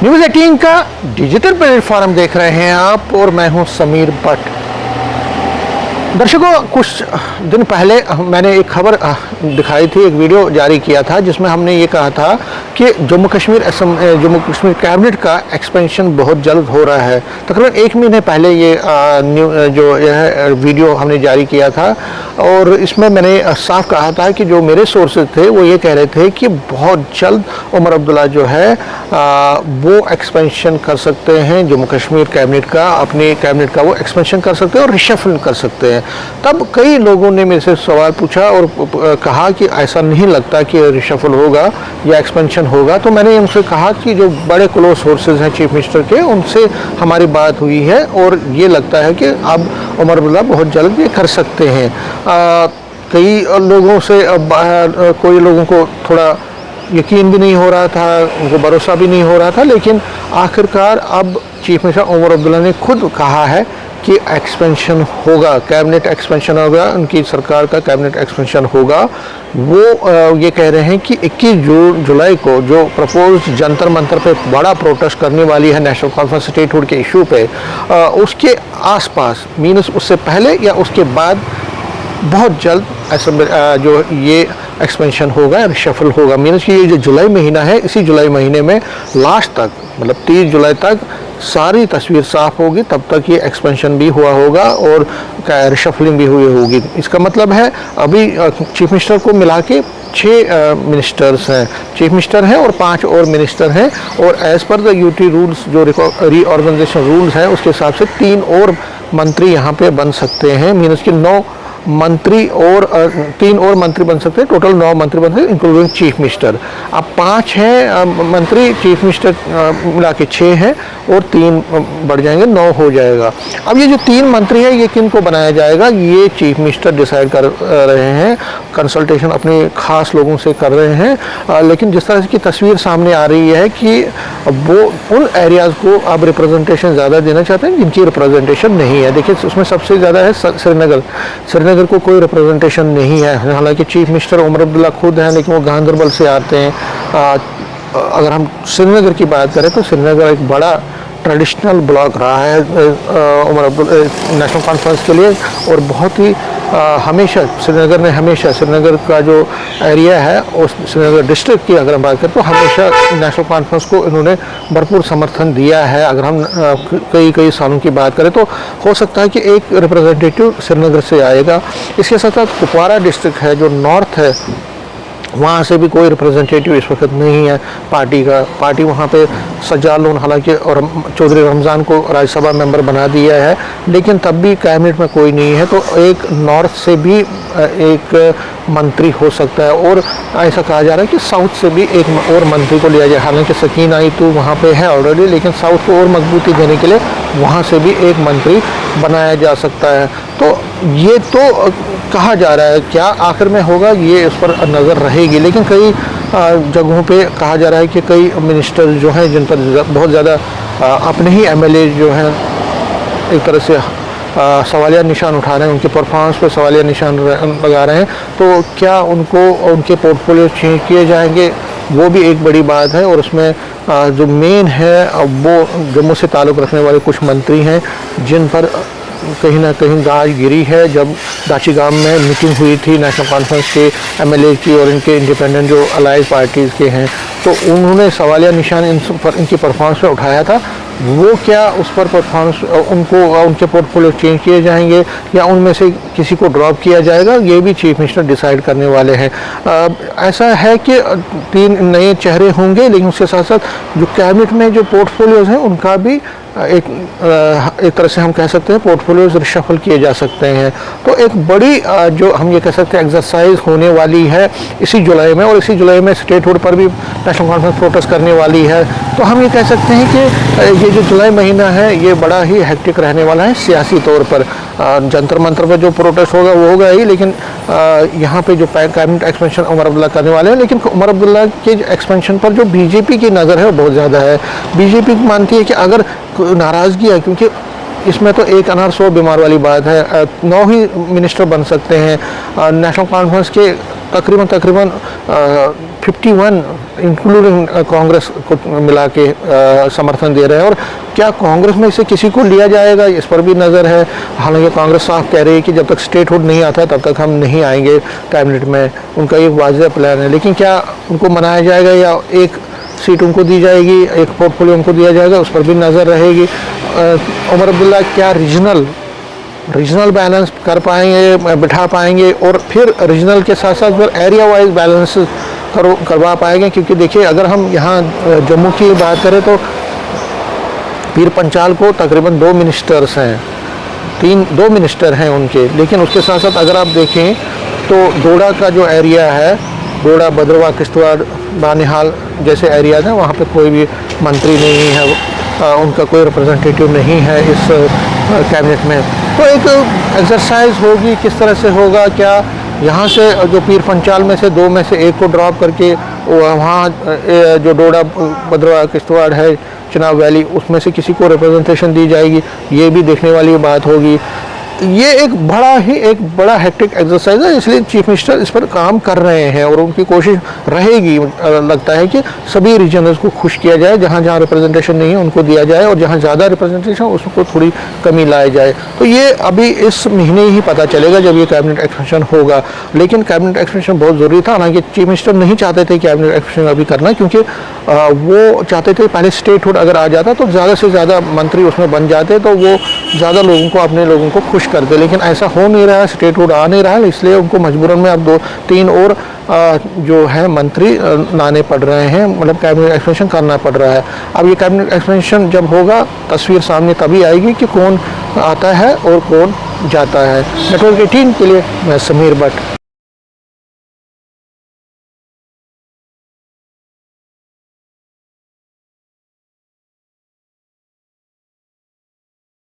News 18 का digital platform देख रहे हैं आप और मैं हूं समीर भट्ट। दर्शकों, कुछ दिन पहले मैंने एक खबर दिखाई थी, एक वीडियो जारी किया था जिसमें हमने ये कहा था कि जम्मू कश्मीर कैबिनेट का एक्सपेंशन बहुत जल्द हो रहा है। तकरीबन एक महीने पहले यह वीडियो हमने जारी किया था और इसमें मैंने साफ कहा था कि जो मेरे सोर्सेज थे वो ये कह रहे थे कि बहुत जल्द उमर अब्दुल्ला जो है वो एक्सपेंशन कर सकते हैं जम्मू कश्मीर कैबिनेट का, अपने कैबिनेट का वो एक्सपेंशन कर सकते हैं और रिशफल कर सकते हैं। तब कई लोगों ने मेरे से सवाल पूछा और कहा कि ऐसा नहीं लगता कि रिशफल होगा या एक्सपेंशन होगा। तो मैंने उनसे कहा कि जो बड़े क्लोज सोर्सेज हैं चीफ मिनिस्टर के, उनसे हमारी बात हुई है और ये लगता है कि अब उमर अब्दुल्ला बहुत जल्द ये कर सकते हैं। कई लोगों से कोई लोगों को थोड़ा यकीन भी नहीं हो रहा था, उनको भरोसा भी नहीं हो रहा था, लेकिन आखिरकार अब चीफ मिनिस्टर उमर अब्दुल्ला ने खुद कहा है कि एक्सपेंशन होगा, कैबिनेट एक्सपेंशन होगा, उनकी सरकार का कैबिनेट एक्सपेंशन होगा। वो ये कह रहे हैं कि 21 जुलाई को जो प्रपोज जंतर मंतर पे बड़ा प्रोटेस्ट करने वाली है नेशनल कॉन्फ्रेंस स्टेटहुड के इशू पे, उसके आसपास मीन्स उससे पहले या उसके बाद बहुत जल्द जो ये एक्सपेंशन होगा, रिशफल होगा। मीन्स कि ये जो जुलाई महीना है, इसी जुलाई महीने में लास्ट तक मतलब 30 जुलाई तक सारी तस्वीर साफ होगी, तब तक ये एक्सपेंशन भी हुआ होगा और रिशफलिंग भी हुई होगी। इसका मतलब है अभी चीफ मिनिस्टर को मिला के 6 मिनिस्टर्स हैं, चीफ मिनिस्टर हैं और 5 और मिनिस्टर हैं और as per the UT rules जो रीऑर्गेनाइजेशन रूल्स हैं उसके हिसाब से 3 और मंत्री यहाँ पे बन सकते हैं। मीन्स कि 9 मंत्री और 3 और मंत्री बन सकते हैं, टोटल 9 मंत्री बन सकते हैं इंक्लूडिंग चीफ मिनिस्टर। अब 5 हैं मंत्री, चीफ मिनिस्टर मिला के 6 हैं और 3 बढ़ जाएंगे, 9 हो जाएगा। अब ये जो 3 मंत्री हैं ये किन को बनाया जाएगा ये चीफ मिनिस्टर डिसाइड कर रहे हैं, कंसल्टेशन अपने खास लोगों से कर रहे हैं। लेकिन जिस तरह की तस्वीर सामने आ रही है कि वो उन एरियाज़ को अब रिप्रेजेंटेशन ज़्यादा देना चाहते हैं जिनकी रिप्रेजेंटेशन नहीं है। देखिए उसमें सबसे ज़्यादा है श्रीनगर को कोई रिप्रेजेंटेशन नहीं है। हालांकि चीफ मिनिस्टर उमर अब्दुल्ला खुद हैं लेकिन वो गांधरबल से आते हैं। अगर हम श्रीनगर की बात करें तो श्रीनगर एक बड़ा ट्रेडिशनल ब्लॉक रहा है उमर अब्दुल्ला नेशनल कॉन्फ्रेंस के लिए और बहुत ही हमेशा श्रीनगर का जो एरिया है उस श्रीनगर डिस्ट्रिक्ट की अगर हम बात करें तो हमेशा नेशनल कॉन्फ्रेंस को इन्होंने भरपूर समर्थन दिया है। अगर हम कई सालों की बात करें तो हो सकता है कि एक रिप्रेजेंटेटिव श्रीनगर से आएगा। इसके साथ साथ कुपवारा डिस्ट्रिक्ट है जो नॉर्थ है, वहाँ से भी कोई रिप्रेजेंटेटिव इस वक्त नहीं है पार्टी वहाँ पे सज्जाद लोन हालांकि और चौधरी रमज़ान को राज्यसभा मेंबर बना दिया है लेकिन तब भी कैबिनेट में कोई नहीं है। तो एक नॉर्थ से भी एक मंत्री हो सकता है और ऐसा कहा जा रहा है कि साउथ से भी एक और मंत्री को लिया जाए। हालांकि सकीन आई तो वहाँ पे है ऑलरेडी, लेकिन साउथ को और मजबूती देने के लिए वहाँ से भी एक मंत्री बनाया जा सकता है। तो ये तो कहा जा रहा है, क्या आखिर में होगा ये उस पर नज़र रहेगी। लेकिन कई जगहों पे कहा जा रहा है कि कई मिनिस्टर जो हैं जिन पर बहुत ज़्यादा अपने ही एमएलए जो हैं एक तरह से सवालिया निशान उठा रहे हैं, उनके परफॉर्मेंस पे सवालिया निशान लगा रहे हैं, तो क्या उनके पोर्टफोलियो चेंज किए जाएंगे वो भी एक बड़ी बात है। और उसमें जो मेन है वो जम्मू से ताल्लुक़ रखने वाले कुछ मंत्री हैं जिन पर कहीं ना कहीं गाज गिरी है। जब दाचीगाम में मीटिंग हुई थी नेशनल कॉन्फ्रेंस के एमएलए की और इनके इंडिपेंडेंट जो अलाइज पार्टीज़ के हैं, तो उन्होंने सवालिया निशान इनकी परफॉर्मेंस पर उठाया था। वो क्या उस पर परफॉर्मेंस उनके पोर्टफोलियो चेंज किए जाएंगे या उनमें से किसी को ड्रॉप किया जाएगा, ये भी चीफ मिनिस्टर डिसाइड करने वाले हैं। ऐसा है कि 3 नए चेहरे होंगे लेकिन उसके साथ साथ जो कैबिनेट में जो पोर्टफोलियोज़ हैं उनका भी एक तरह से हम कह सकते हैं पोर्टफोलियोज रिशफल किए जा सकते हैं। तो एक बड़ी जो हम ये कह सकते हैं एक्सरसाइज होने वाली है इसी जुलाई में, और इसी जुलाई में स्टेटहुड पर भी नेशनल कॉन्फ्रेंस प्रोटेस्ट करने वाली है। तो हम ये कह सकते हैं कि ये जो जुलाई महीना है ये बड़ा ही हेक्टिक रहने वाला है सियासी तौर पर। जंतर मंतर पर जो प्रोटेस्ट होगा वो होगा ही, लेकिन यहाँ पे जो कैबिनेट एक्सपेंशन उमर अब्दुल्ला करने वाले हैं, लेकिन उमर अब्दुल्ला के एक्सपेंशन पर जो बीजेपी की नज़र है वो बहुत ज़्यादा है। बीजेपी मानती है कि अगर नाराज़गी है, क्योंकि इसमें तो एक अनार 100 बीमार वाली बात है। 9 ही मिनिस्टर बन सकते हैं। नेशनल कॉन्फ्रेंस के तकरीबन 51 इंक्लूडिंग कांग्रेस को मिला के समर्थन दे रहे हैं, और क्या कांग्रेस में से किसी को लिया जाएगा इस पर भी नज़र है। हालांकि कांग्रेस साफ कह रही है कि जब तक स्टेटहुड नहीं आता तब तक हम नहीं आएंगे कैबिनेट में, उनका एक वाज़ेह प्लान है। लेकिन क्या उनको मनाया जाएगा या एक सीट उनको दी जाएगी, एक पोर्टफोलियो उनको दिया जाएगा, उस पर भी नज़र रहेगी। उमर अब्दुल्ला क्या रीजनल बैलेंस कर पाएंगे, बिठा पाएंगे, और फिर रीजनल के साथ साथ फिर एरिया वाइज बैलेंस करवा पाएंगे। क्योंकि देखिए, अगर हम यहाँ जम्मू की बात करें तो पीर पंचाल को तकरीबन 2 मिनिस्टर्स हैं, 2 मिनिस्टर हैं उनके। लेकिन उसके साथ साथ अगर आप देखें तो डोडा का जो एरिया है, डोडा, भद्रवाह, किश्तवाड़, बानिहाल जैसे एरियाज हैं, वहाँ पे कोई भी मंत्री नहीं है, उनका कोई रिप्रेजेंटेटिव नहीं है इस कैबिनेट में। तो एक एक्सरसाइज होगी, किस तरह से होगा, क्या यहाँ से जो पीर पंचाल में से 2 में से 1 को ड्रॉप करके वहाँ जो डोडा, भद्रवाह, किश्तवाड़ है, चिनाब वैली, उसमें से किसी को रिप्रेजेंटेशन दी जाएगी, ये भी देखने वाली बात होगी। ये एक बड़ा हेक्टिक एक्सरसाइज है, इसलिए चीफ मिनिस्टर इस पर काम कर रहे हैं, और उनकी कोशिश रहेगी, लगता है कि सभी रीजनल्स को खुश किया जाए, जहाँ जहाँ रिप्रेजेंटेशन नहीं है उनको दिया जाए, और जहाँ ज़्यादा रिप्रेजेंटेशन उसको थोड़ी कमी लाई जाए। तो ये अभी इस महीने ही पता चलेगा जब ये कैबिनेट एक्सपेंशन होगा। लेकिन कैबिनेट एक्सपेंशन बहुत ज़रूरी था। हालांकि चीफ मिनिस्टर नहीं चाहते थे कैबिनेट एक्सपेंशन अभी करना, क्योंकि वो चाहते थे पहले स्टेटहुड अगर आ जाता तो ज़्यादा से ज़्यादा मंत्री उसमें बन जाते, तो वो ज़्यादा लोगों को, अपने लोगों को खुश करते। लेकिन ऐसा हो नहीं रहा है, स्टेटहुड आ नहीं रहा है, इसलिए उनको मजबूरन में अब 2-3 और जो है मंत्री लाने पड़ रहे हैं, मतलब कैबिनेट एक्सपेंशन करना पड़ रहा है। अब ये कैबिनेट एक्सपेंशन जब होगा, तस्वीर सामने तभी आएगी कि कौन आता है और कौन जाता है। नेटवर्क 18 के लिए मैं समीर भट्ट।